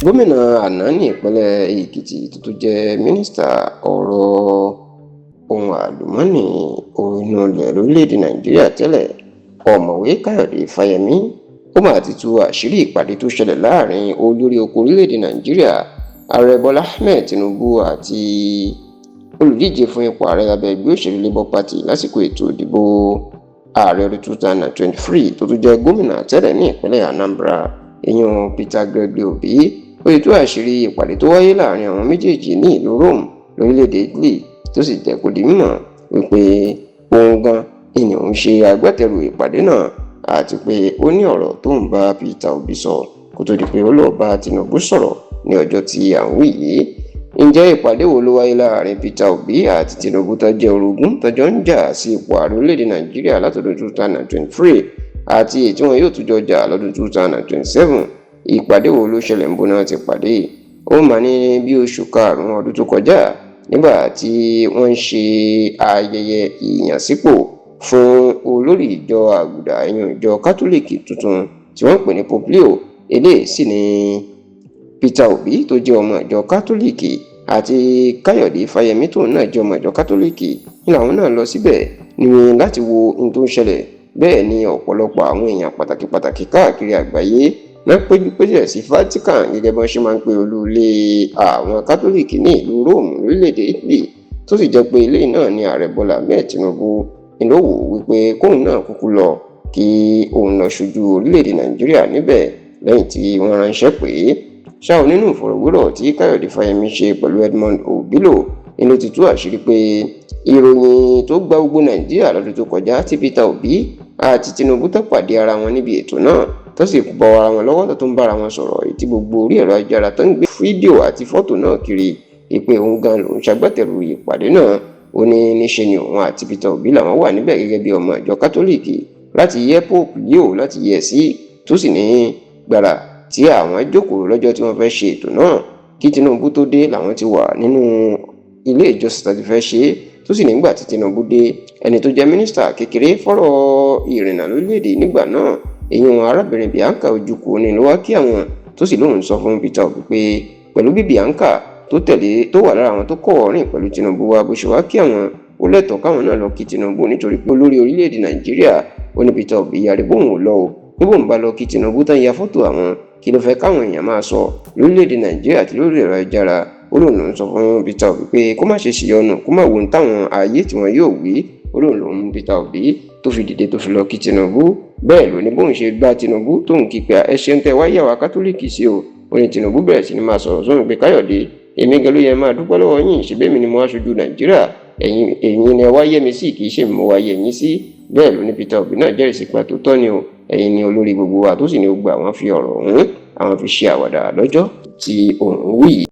gómìnà àná ní ìpínlẹ̀ Èkìtì tó tún jẹ́ mínísítà ọ̀rọ̀ ohun àlùmọ́ọ́nì inú ilẹ̀ lórílẹ̀‐èdè Nàìjíríà tẹ́lẹ̀ ọ̀mọ̀wé Káyọ̀dé Fáyẹmí ó máa ti tú àṣírí ìpàdé tó ṣẹlẹ̀ láàrin olórí oko orílẹ̀‐èdè Nàìjíríà ààrẹ Bọ́lá Ahmed Tinubu àti olùdíje fún ipò ààrẹ lábẹ́ ẹgbẹ́ òṣèlú Labour Party lásìkò ètò ìdìbò ààrẹ ọdún 2023 tó tún jẹ́ gómìnà tẹ́lẹ̀ ní ìpínlẹ̀ Anambra èèyàn Peter Gregory Obi ó ti tú àṣírí ìpàdé tó wáyé láàrin àwọn méjèèjì ní ìlú Rome lórílẹ̀‐èdè Italy tó sì jẹ́ kó di mímọ̀ wípé òun gan ni òun ṣe agbátẹrù ìpàdé náà àti pé ó ní ọ̀rọ̀ tó ń bá Peter Obi sọ kó tó di pé ó lọ́ọ́ bá Tinubu sọ̀rọ̀ ní ọjọ́ tí à ń wí yìí. Ǹjẹ́ ìpàdé wo ló wáyé láàrin Peter Obi àti Tinubu tó jẹ́ orogún tọ́jọ́ ń jà sí ipò ààrẹ orílẹ̀-èdè Nàìjíríà látọdún 2023 àti èyí tí wọn yóò tún jọ jà lọ́dún 2027? Ìpàdé wo ló ṣẹlẹ̀ ń bó náà ti pàdé? Ó máa ní bí oṣù karùn-ún ọdún tó kọjá nígbà tí wọ́n ń ṣe ayẹyẹ ìyànsípò fún olórí ìjọ àgùdà ẹ̀yìn ìjọ kátólíìkì tuntun tí wọ́n pè ní Pope Leo. Eléyìí sì ni Peter Obi tó jẹ́ ọmọ ìjọ kátólíìkì àti Káyọ̀dé Fáyẹmí tóun náà jẹ́ ọmọ ìjọ kátólíìkì ní làwọn náà lọ síbẹ̀ ní láti wo ohun tó ń ṣẹlẹ̀. Bẹ́ẹ̀ ni ọ̀pọ̀lọpọ̀ àwọn èèyàn pàtàkì káàkiri àgbáyé wọ́n péjú sí Vatican gẹ́gẹ́ bí wọ́n ṣe máa ń pe olú ilé àwọn kátólíìkì ní ìlú Rome lórílẹ̀‐èdè Italy tó sì jẹ́ pé ilé náà ni ààrẹ Bọ́lá Ahmed Tinubu ló wò wípé kóun náà kúkú lọ kí òun lọ ṣojú orílẹ̀‐èdè Nàìjíríà níbẹ̀ lẹ́yìn tí wọ́n ránṣẹ́ pé ṣáà nínú ìfọ̀rọ̀wérọ̀ tí Káyọ̀dé Fáyẹmí ṣe pẹ̀lú Edmond Obilo ni ló ti tú àṣírí pé ìròyìn tó gba gbogbo Nàìjíríà lọ́dún tó kọjá tí Peter Obi àti Tinubu tó pàdé ara wọn níbi ètò náà tó sì bọ ara wọn lọ́wọ́ tó ń bára wọn sọ̀rọ̀ èyí tí gbogbo orí ẹ̀rọ ayélujára tó ń gbé fídíò àti fọ́tò náà kiri ìpè òun gan lòún ṣagbátẹrù ìpàdé náà. Ó ní níṣe ni òun àti Peter Obi làwọn wà níbẹ̀ gẹ́gẹ́ bí ọmọ ìjọ kátólíìkì láti yẹ Pope Leo láti yẹ sí tó sì ní gbàrà tí àwọn jókòó lọ́jọ́ tí wọ́n fẹ́ ṣe ètò náà kí Tinubu tó dé làwọn ti wà nínú ilé ìjọsìn tàbí fẹ́ ṣe é tó sì nígbà tí Tinubu dé ẹni tó jẹ́ mínísítà kékeré fọ́rọ̀ ìrìnnà lórílẹ̀‐èdè nígbà náà èèyàn arábìnrin Bianca Ojukwu ni ló wá kí àwọn tó sì lóun sọ fún Peter Obi pé pẹ̀lú bí Bianca tó wà lára àwọn tó kọ̀ rìn pẹ̀lú Tinubu wá bó ṣe wá kí àwọn ó lẹ́tọ̀ọ́ káwọn náà lọ kí Tinubu nítorí pé olórí orílẹ̀‐èdè Nàìjíríà ó ní Peter Obi yarí bóun ò lọ o bí bóun bá lọ kí Tinubu tán ya fọ́tò àwọn kí ló fẹ́ káwọn èèyàn máa sọ lórílẹ̀‐èdè Nàìjíríà àti lórí ẹ̀rọ ayélujára. Ó lóun lòún sọ fún Peter Obi pé kó má ṣe ṣìyọnu kó má wo ohun táwọn ayé tí wọn yóò wí. Ó lóun lòún Peter Obi tó fi dìde tó fi lọ kí Tinubu. Bẹ́ẹ̀ ló ní bóun ṣe gbá Tinubu tóun kí pé ẹ ṣeun tẹ wáyé àwa kátólíìkì sí o. Ó ní Tinubu bẹ̀rẹ̀ sí ni máa sọ̀rọ̀ sóhun pé Káyọ̀dé èmi gan ló yẹ máa dúpẹ́ lọ́wọ́ yín ṣebí mi ni mo aṣojú Nàìjíríà ẹ̀yin ni ẹ wáyé mi sí kì í ṣe mo wáyé yín sí. Bẹ́ẹ̀ ló ní Peter Obi náà jẹ́rìí sí pé tó tọ́ ni o ẹ̀yin ni olórí gbogbo wa tó sì ní gbogbo àwọn fi ọ̀rọ̀ ọ̀hún àwọn fi ṣe àwàdà lọ́jọ́ tí òun wí yìí.